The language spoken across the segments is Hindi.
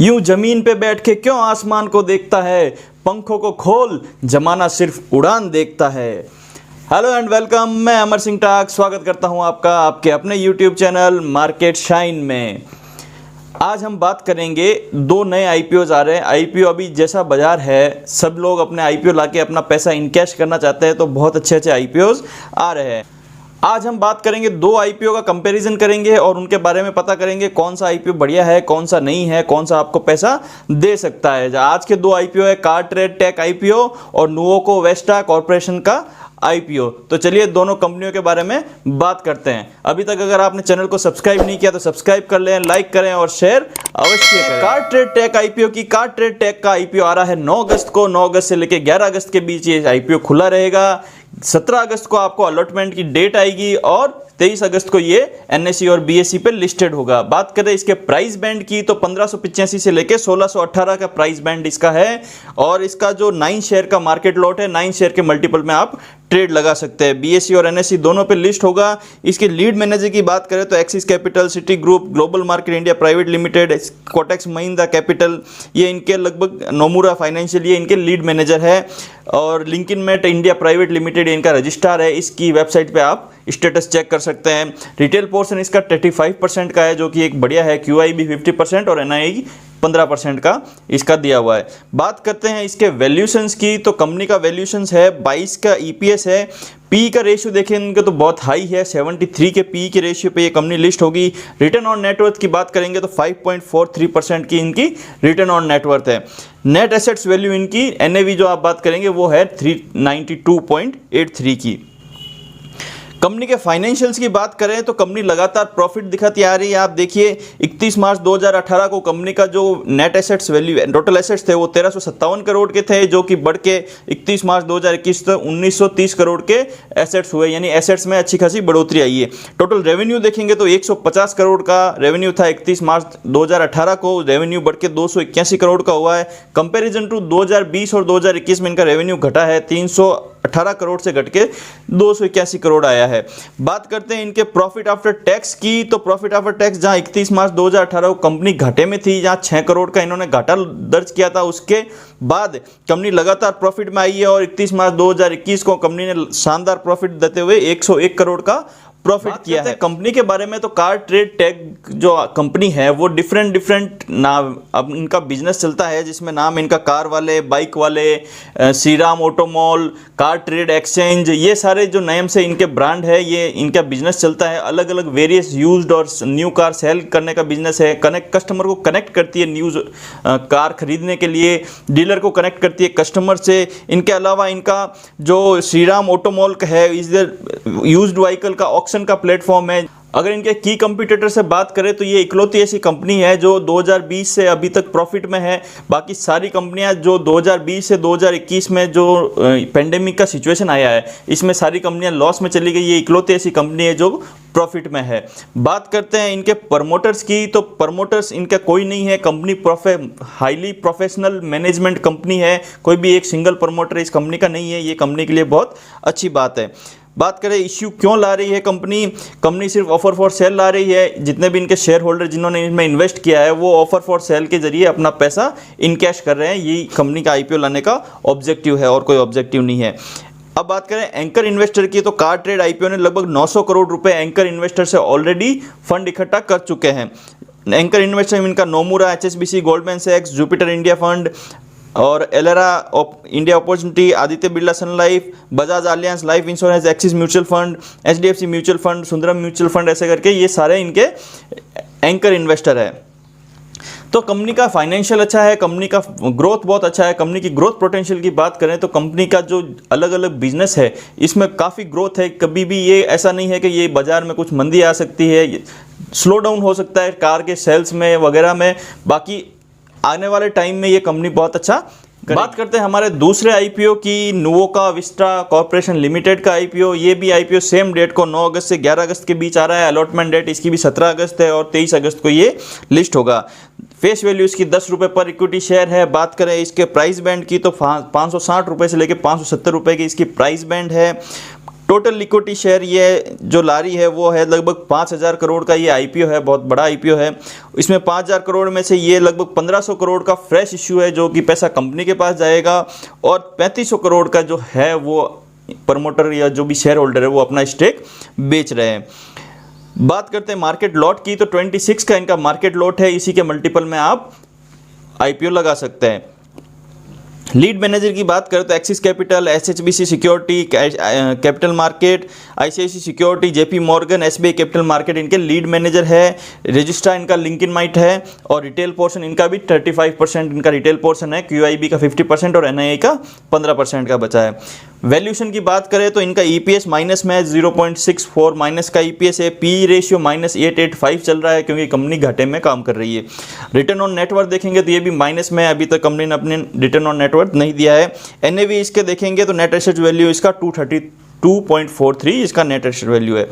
यूं जमीन पे बैठ के क्यों आसमान को देखता है, पंखों को खोल जमाना सिर्फ उड़ान देखता है। हेलो एंड वेलकम, मैं अमर सिंह टाक स्वागत करता हूं आपका आपके अपने यूट्यूब चैनल मार्केट शाइन में। आज हम बात करेंगे दो नए आईपीओज आ रहे हैं। आईपीओ अभी जैसा बाजार है, सब लोग अपने आईपीओ लाके अपना पैसा इनकैश करना चाहते हैं, तो बहुत अच्छे अच्छे आईपीओज आ रहे हैं। आज हम बात करेंगे दो आईपीओ का कंपैरिजन करेंगे और उनके बारे में पता करेंगे कौन सा आईपीओ बढ़िया है, कौन सा नहीं है, कौन सा आपको पैसा दे सकता है। आज के दो आईपीओ है कार्ट्रेड टेक आईपीओ और नुवोको वेस्टा कॉर्पोरेशन का आईपीओ। तो चलिए दोनों कंपनियों के बारे में बात करते हैं। अभी तक अगर आपने चैनल को सब्सक्राइब नहीं किया तो सब्सक्राइब कर लें, लाइक करें और शेयर अवश्य करें। कार्ट्रेड टेक आईपीओ की कार्ट्रेड टेक का आईपीओ आ रहा है 9 अगस्त को। 9 अगस्त से लेकर 11 अगस्त के बीच ये आईपीओ खुला रहेगा। 17 अगस्त को आपको अलॉटमेंट की डेट आएगी और 23 अगस्त को ये एनएसई और बीएसई पे लिस्टेड होगा। बात करें इसके प्राइस बैंड की तो 1585 से लेकर 1618 का प्राइस बैंड इसका है और इसका जो 9 शेयर का मार्केट लॉट है, 9 शेयर के मल्टीपल में आप ट्रेड लगा सकते हैं। बीएसई और एनएसई दोनों पे लिस्ट होगा। इसके लीड मैनेजर की बात करें तो Axis Capital, Citigroup, Global Market India Private Limited, Kotak Mahindra Capital, ये इनके लगभग नोमुरा फाइनेंशियल ये इनके लीड मैनेजर है। और Link Intime India Private Limited इनका रजिस्ट्रार है। इसकी वेबसाइट पे आप स्टेटस चेक कर सकते हैं। रिटेल पोर्शन इसका 35% का है, जो कि एक बढ़िया है। क्यूआई भी 50% और एनआई 15% का इसका दिया हुआ है। बात करते हैं इसके वैल्यूशंस की, तो कंपनी का वैल्यूशंस है 22 का ईपीएस है। पी का रेशियो देखेंगे तो बहुत हाई है, 73 के पी के रेशियो पे ये कंपनी लिस्ट होगी। रिटर्न ऑन नेटवर्थ की बात करेंगे तो 5.43% की इनकी रिटर्न ऑन नेटवर्थ है। नेट एसेट्स वैल्यू इनकी एनएवी जो आप बात करेंगे वो है 392.83 की। कंपनी के फाइनेंशियल्स की बात करें तो कंपनी लगातार प्रॉफिट दिखाती आ रही है। आप देखिए 31 मार्च 2018 को कंपनी का जो net assets value total assets थे वो 1357 करोड़ के थे, जो कि बढ़ के 31 मार्च 2021 तक 1930 करोड़ के एसेट्स हुए, यानी एसेट्स में अच्छी खासी बढ़ोतरी आई है। टोटल रेवेन्यू देखेंगे तो 150 करोड़ का रेवेन्यू था 31 मार्च 2018 को, रेवेन्यू बढ़ के 281 करोड़ का हुआ है। कंपेरिजन टू 2020 और 2021 में इनका रेवेन्यू घटा है, 318 करोड़ से घट के 281 करोड़ आया है। बात करते हैं इनके प्रॉफिट आफ्टर टैक्स की, तो प्रॉफिट आफ्टर टैक्स जहां 31 मार्च 2018 को कंपनी घाटे में थी, जहां 6 करोड़ का इन्होंने घाटा दर्ज किया था, उसके बाद कंपनी लगातार प्रॉफिट में आई है और 31 मार्च 2021 को कंपनी ने शानदार प्रॉफिट देते हुए 101 करोड़ का प्रॉफिट किया है। कंपनी के बारे में तो कार्ट्रेड टेक जो कंपनी है वो डिफरेंट नाम अब इनका बिजनेस चलता है, जिसमें नाम इनका कार वाले, बाइक वाले, श्रीराम ऑटोमॉल, कार्ट्रेड एक्सचेंज, ये सारे जो नेम से इनके ब्रांड है, ये इनका बिजनेस चलता है। अलग अलग वेरियस यूज्ड और न्यू कार सेल करने का बिजनेस है। कस्टमर को कनेक्ट करती है न्यूज कार खरीदने के लिए, डीलर को कनेक्ट करती है कस्टमर से। इनके अलावा इनका जो श्रीराम ऑटोमॉल है इज यूज्ड व्हीकल का ऑक्शन का प्लेटफॉर्म है। अगर इनके की कंपटीटर से बात करें तो ये इकलौती ऐसी कंपनी है जो 2020 से अभी तक प्रॉफिट में है। बाकी सारी कंपनियां जो 2020 से 2021 में जो पेंडेमिक का सिचुएशन आया है, इसमें सारी कंपनियां लॉस में चली गई। ये इकलौती ऐसी कंपनी है जो प्रॉफिट में है। बात करते हैं इनके प्रमोटर्स की, तो प्रमोटर्स इनका कोई नहीं है। Company highly professional management company है। कोई भी एक सिंगल प्रमोटर इस कंपनी का नहीं है। ये कंपनी के लिए बहुत अच्छी बात है। बात करें इश्यू क्यों ला रही है कंपनी सिर्फ ऑफर फॉर सेल ला रही है। जितने भी इनके शेयर होल्डर जिन्होंने इनमें इन्वेस्ट किया है वो ऑफर फॉर सेल के जरिए अपना पैसा इनकैश कर रहे हैं। यही कंपनी का आईपीओ लाने का ऑब्जेक्टिव है और कोई ऑब्जेक्टिव नहीं है। अब बात करें एंकर इन्वेस्टर की, तो कार्ट्रेड आईपीओ ने लगभग 900 करोड़ रुपए एंकर इन्वेस्टर से ऑलरेडी फंड इकट्ठा कर चुके हैं। एंकर इन्वेस्टर इनका नोमुरा, एचएसबीसी, गोल्डमैन सैक्स, जुपिटर इंडिया फंड और Elara India opportunity, Aditya Birla sun life, Bajaj Allianz life insurance, Axis mutual fund, HDFC mutual fund, Sundaram mutual fund, ऐसे करके ये सारे इनके एंकर इन्वेस्टर है। तो कंपनी का फाइनेंशियल अच्छा है, कंपनी का ग्रोथ बहुत अच्छा है। कंपनी की ग्रोथ पोटेंशियल की बात करें तो कंपनी का जो अलग अलग बिजनेस है इसमें काफ़ी ग्रोथ है। कभी भी ये ऐसा नहीं है कि ये बाजार में कुछ मंदी आ सकती है, स्लो डाउन हो सकता है कार के सेल्स में वगैरह में। बाकी आने वाले टाइम में ये कंपनी बहुत अच्छा बात करते हैं हमारे दूसरे आईपीओ की, नुवोको वेस्टा कॉर्पोरेशन लिमिटेड का आईपीओ। ये भी आईपीओ सेम डेट को 9 अगस्त से 11 अगस्त के बीच आ रहा है। अलॉटमेंट डेट इसकी भी 17 अगस्त है और 23 अगस्त को ये लिस्ट होगा। फेस वैल्यू इसकी 10 रुपये पर इक्विटी शेयर है। बात करें इसके प्राइस बैंड की तो 560 रुपये से लेकर 570 रुपये की इसकी प्राइस बैंड है। टोटल लिक्विडिटी शेयर ये जो ला रही है वो है लगभग 5,000 करोड़ का। ये आईपीओ है, बहुत बड़ा आईपीओ है। इसमें 5,000 करोड़ में से ये लगभग 1,500 करोड़ का फ्रेश इश्यू है जो कि पैसा कंपनी के पास जाएगा, और 3,500 करोड़ का जो है वो प्रमोटर या जो भी शेयर होल्डर है वो अपना स्टेक बेच रहे हैं। बात करते हैं मार्केट लॉट की, तो 26 का इनका मार्केट लॉट है। इसी के मल्टीपल में आप आईपीओ लगा सकते हैं। लीड मैनेजर की बात करें तो Axis Capital, HSBC Security Capital Market, ICICI Security, JP Morgan, SBI Capital Market इनके लीड मैनेजर है। रजिस्ट्रार इनका लिंकन माइट है, और रिटेल पोर्शन इनका भी 35% इनका रिटेल पोर्शन है। क्यूआईबी का 50% और एनआईआई का 15% का बचा है। वैल्यूशन की बात करें तो इनका ईपीएस माइनस में है, 0.64 माइनस का ईपीएस है। पी रेशियो -885 चल रहा है क्योंकि कंपनी घाटे में काम कर रही है। रिटर्न ऑन नेटवर्थ देखेंगे तो ये भी माइनस में है, अभी तक कंपनी ने अपने रिटर्न ऑन नेटवर्थ नहीं दिया है। एनएवी इसके देखेंगे तो नेट एसेट वैल्यू इसका 232.43 इसका नेट एसेट वैल्यू है।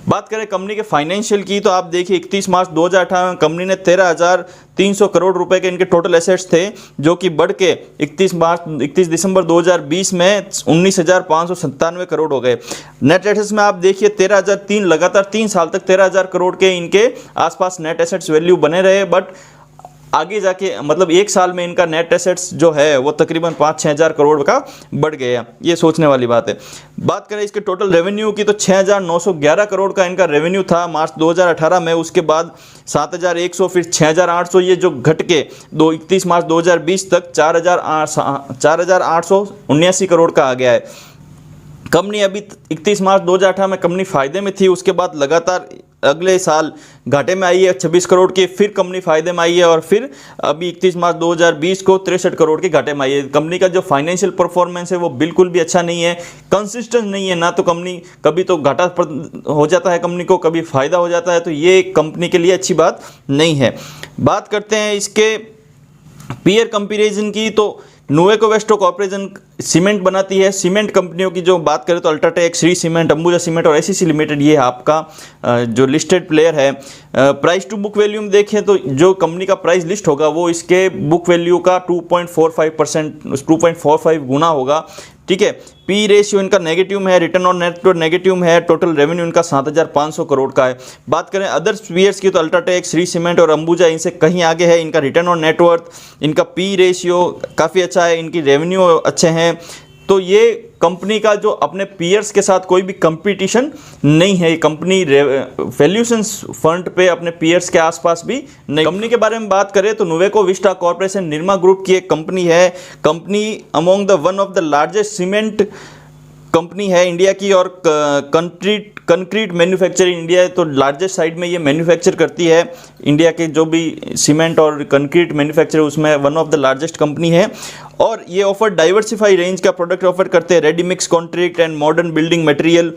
बात करें कंपनी के फाइनेंशियल की तो आप देखिए 31 मार्च 2018 में कंपनी ने 13,300 करोड़ रुपए के इनके टोटल एसेट्स थे, जो कि बढ़ के 31 दिसंबर 2020 में 19,597 करोड़ हो गए। नेट एसेट्स में आप देखिए 13,003 लगातार 3 साल तक 13,000 करोड़ के इनके आसपास नेट एसेट्स वैल्यू बने रहे, बट आगे जाके मतलब 1 साल में इनका नेट एसेट्स जो है वो तकरीबन 5-6 हज़ार करोड़ का बढ़ गया। ये सोचने वाली बात है। बात करें इसके टोटल रेवेन्यू की तो 6,911 करोड़ का इनका रेवेन्यू था मार्च 2018 में। उसके बाद 7,100, फिर 6,800, ये जो घट के 31 मार्च 2020 तक 4,879 करोड़ का आ गया है। कंपनी अभी 31 मार्च 2018 में कंपनी फायदे में थी, उसके बाद लगातार अगले साल घाटे में आई है 26 करोड़ की, फिर कंपनी फायदे में आई है, और फिर अभी 31 मार्च 2020 को 63 करोड़ के घाटे में आई है। कंपनी का जो फाइनेंशियल परफॉर्मेंस है वो बिल्कुल भी अच्छा नहीं है, कंसिस्टेंट नहीं है। ना तो कंपनी कभी तो घाटा हो जाता है कंपनी को, कभी फायदा हो जाता है, तो ये कंपनी के लिए अच्छी बात नहीं है। बात करते हैं इसके पीयर कंपैरिजन की, तो नुवेको वेस्टो कॉर्पोरेशन सीमेंट बनाती है। सीमेंट कंपनियों की जो बात करें तो UltraTech, Shri cement, Ambuja cement और एसीसी लिमिटेड, ये आपका जो लिस्टेड प्लेयर है। प्राइस टू बुक वैल्यू में देखें तो जो कंपनी का प्राइस लिस्ट होगा वो इसके बुक वैल्यू का 2.45 गुना होगा, ठीक है। पी रेशियो इनका नेगेटिव में है, रिटर्न ऑन नेटवर्थ नेगेटिव में है, टोटल रेवेन्यू इनका 7,500 करोड़ का है। बात करें अदर्स पीयर्स की तो अल्ट्राटेक, श्री सीमेंट और अंबुजा इनसे कहीं आगे है। इनका रिटर्न ऑन नेटवर्थ, इनका पी रेशियो काफ़ी अच्छा है, इनकी रेवेन्यू अच्छे हैं। तो ये कंपनी का जो अपने पीयर्स के साथ कोई भी कंपटीशन नहीं है। कंपनी वैल्यूएशन फ्रंट पे अपने पीयर्स के आसपास भी नहीं। कंपनी के बारे में बात करें तो नुवेको विस्टा कॉर्पोरेशन निरमा ग्रुप की एक कंपनी है। Company among the one of the largest cement company है इंडिया की, और कंक्रीट मैन्युफैक्चरिंग इंडिया तो लार्जेस्ट साइड में ये मैन्युफैक्चर करती है। इंडिया के जो भी सीमेंट और कंक्रीट मैन्युफैक्चर उसमें one of the largest company है, और ये ऑफर डाइवर्सिफाई रेंज का प्रोडक्ट ऑफर करते हैं। Ready mix concrete and modern building material,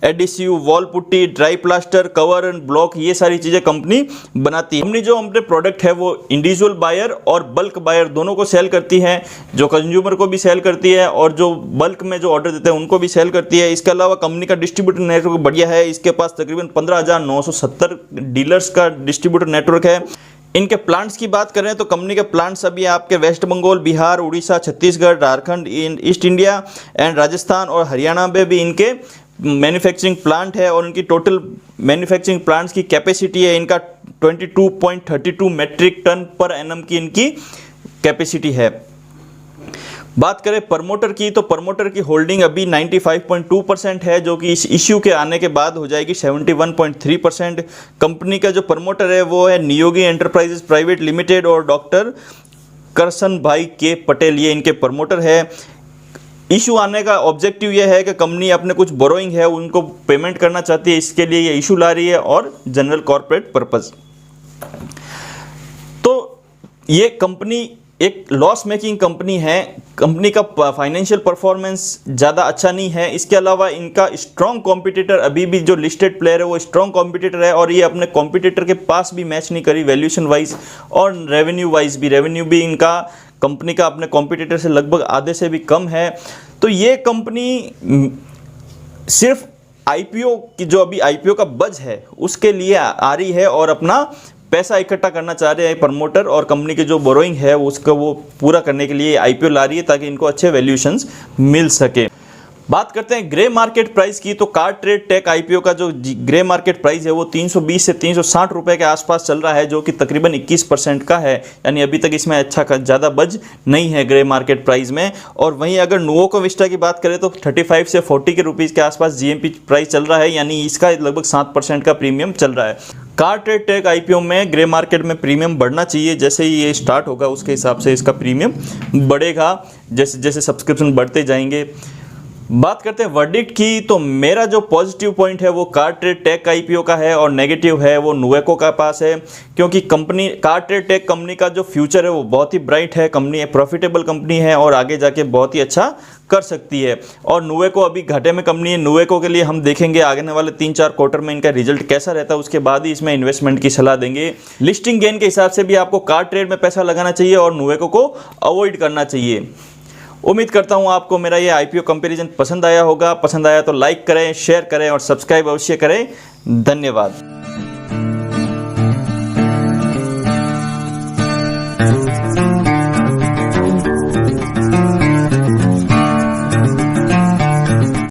adhesive, wall putty, dry plaster, cover and block, ये सारी चीज़ें कंपनी बनाती है। कंपनी जो अपने प्रोडक्ट है वो इंडिविजुअल बायर और बल्क बायर दोनों को सेल करती है, जो कंज्यूमर को भी सेल करती है और जो बल्क में जो ऑर्डर देते हैं उनको भी सेल करती है। इसके अलावा कंपनी का डिस्ट्रीब्यूटर नेटवर्क बढ़िया है। इसके पास तकरीबन 15,970 डीलर्स का डिस्ट्रीब्यूटर नेटवर्क है। इनके प्लांट्स की बात करें तो कंपनी के प्लांट्स अभी आपके West Bengal, Bihar, Orissa, Chhattisgarh, Jharkhand, East India and Rajasthan और हरियाणा में भी इनके मैन्युफैक्चरिंग प्लांट है, और इनकी टोटल मैन्युफैक्चरिंग प्लांट्स की कैपेसिटी है इनका 22.32 मेट्रिक टन पर एनम की इनकी कैपेसिटी है। बात करें प्रमोटर की तो प्रमोटर की होल्डिंग अभी 95.2% है, जो कि इस इश्यू के आने के बाद हो जाएगी 71.3%। कंपनी का जो प्रमोटर है वो है नियोगी एंटरप्राइजेस प्राइवेट लिमिटेड और डॉक्टर करसन भाई के पटेल, ये इनके प्रमोटर है। इशू आने का ऑब्जेक्टिव ये है कि कंपनी अपने कुछ बोरोइंग है उनको पेमेंट करना चाहती है, इसके लिए ये इशू ला रही है, और जनरल कॉर्पोरेट पर्पस। तो ये कंपनी एक लॉस मेकिंग कंपनी है। कंपनी का फाइनेंशियल परफॉर्मेंस ज़्यादा अच्छा नहीं है। इसके अलावा इनका स्ट्रॉन्ग कॉम्पिटिटर अभी भी जो लिस्टेड प्लेयर है वो स्ट्रॉन्ग कॉम्पिटिटर है, और ये अपने कॉम्पिटिटर के पास भी मैच नहीं करी वैल्यूएशन वाइज और रेवेन्यू वाइज भी। रेवेन्यू भी इनका कंपनी का अपने कॉम्पिटिटर से लगभग आधे से भी कम है। तो ये कंपनी सिर्फ आईपीओ की जो अभी आईपीओ का बज है उसके लिए आ रही है, और अपना पैसा इकट्ठा करना चाह रहे हैं प्रमोटर, और कंपनी की जो बोरोइंग है उसको वो पूरा करने के लिए आईपीओ ला रही है ताकि इनको अच्छे वैल्यूएशंस मिल सके। बात करते हैं ग्रे मार्केट प्राइस की, तो कार ट्रेड टेक आईपीओ का जो ग्रे मार्केट प्राइस है वो 320 से 360 रुपए के आसपास चल रहा है, जो कि तकरीबन 21% का है। यानी अभी तक इसमें अच्छा ज़्यादा बज नहीं है ग्रे मार्केट प्राइस में। और वहीं अगर नुवोको विस्टा की बात करें तो 35 से 40 के रुपीज़ के आसपास जीएमपी प्राइस चल रहा है, यानी इसका लगभग 7% का प्रीमियम चल रहा है। कार ट्रेड टेक आईपीओ में ग्रे मार्केट में प्रीमियम बढ़ना चाहिए, जैसे ही ये स्टार्ट होगा उसके हिसाब से इसका प्रीमियम बढ़ेगा, जैसे जैसे सब्सक्रिप्शन बढ़ते जाएंगे। बात करते हैं वर्डिक्ट की, तो मेरा जो पॉजिटिव पॉइंट है वो कार ट्रेड टेक आईपीओ का है और नेगेटिव है वो नुवेको का पास है, क्योंकि company car trade tech company का जो फ्यूचर है वो बहुत ही ब्राइट है। कंपनी प्रॉफिटेबल कंपनी है और आगे जाके बहुत ही अच्छा कर सकती है। और नुवेको अभी घाटे में कंपनी है। नुवेको के लिए हम देखेंगे आगे वाले 3-4 क्वार्टर में इनका रिजल्ट कैसा रहता है, उसके बाद ही इसमें इन्वेस्टमेंट की सलाह देंगे। लिस्टिंग गेन के हिसाब से भी आपको कार ट्रेड में पैसा लगाना चाहिए और नुवेको को अवॉइड करना चाहिए। उम्मीद करता हूं आपको मेरा ये आईपीओ कंपैरिजन पसंद आया होगा। पसंद आया तो लाइक करें, शेयर करें और सब्सक्राइब अवश्य करें। धन्यवाद।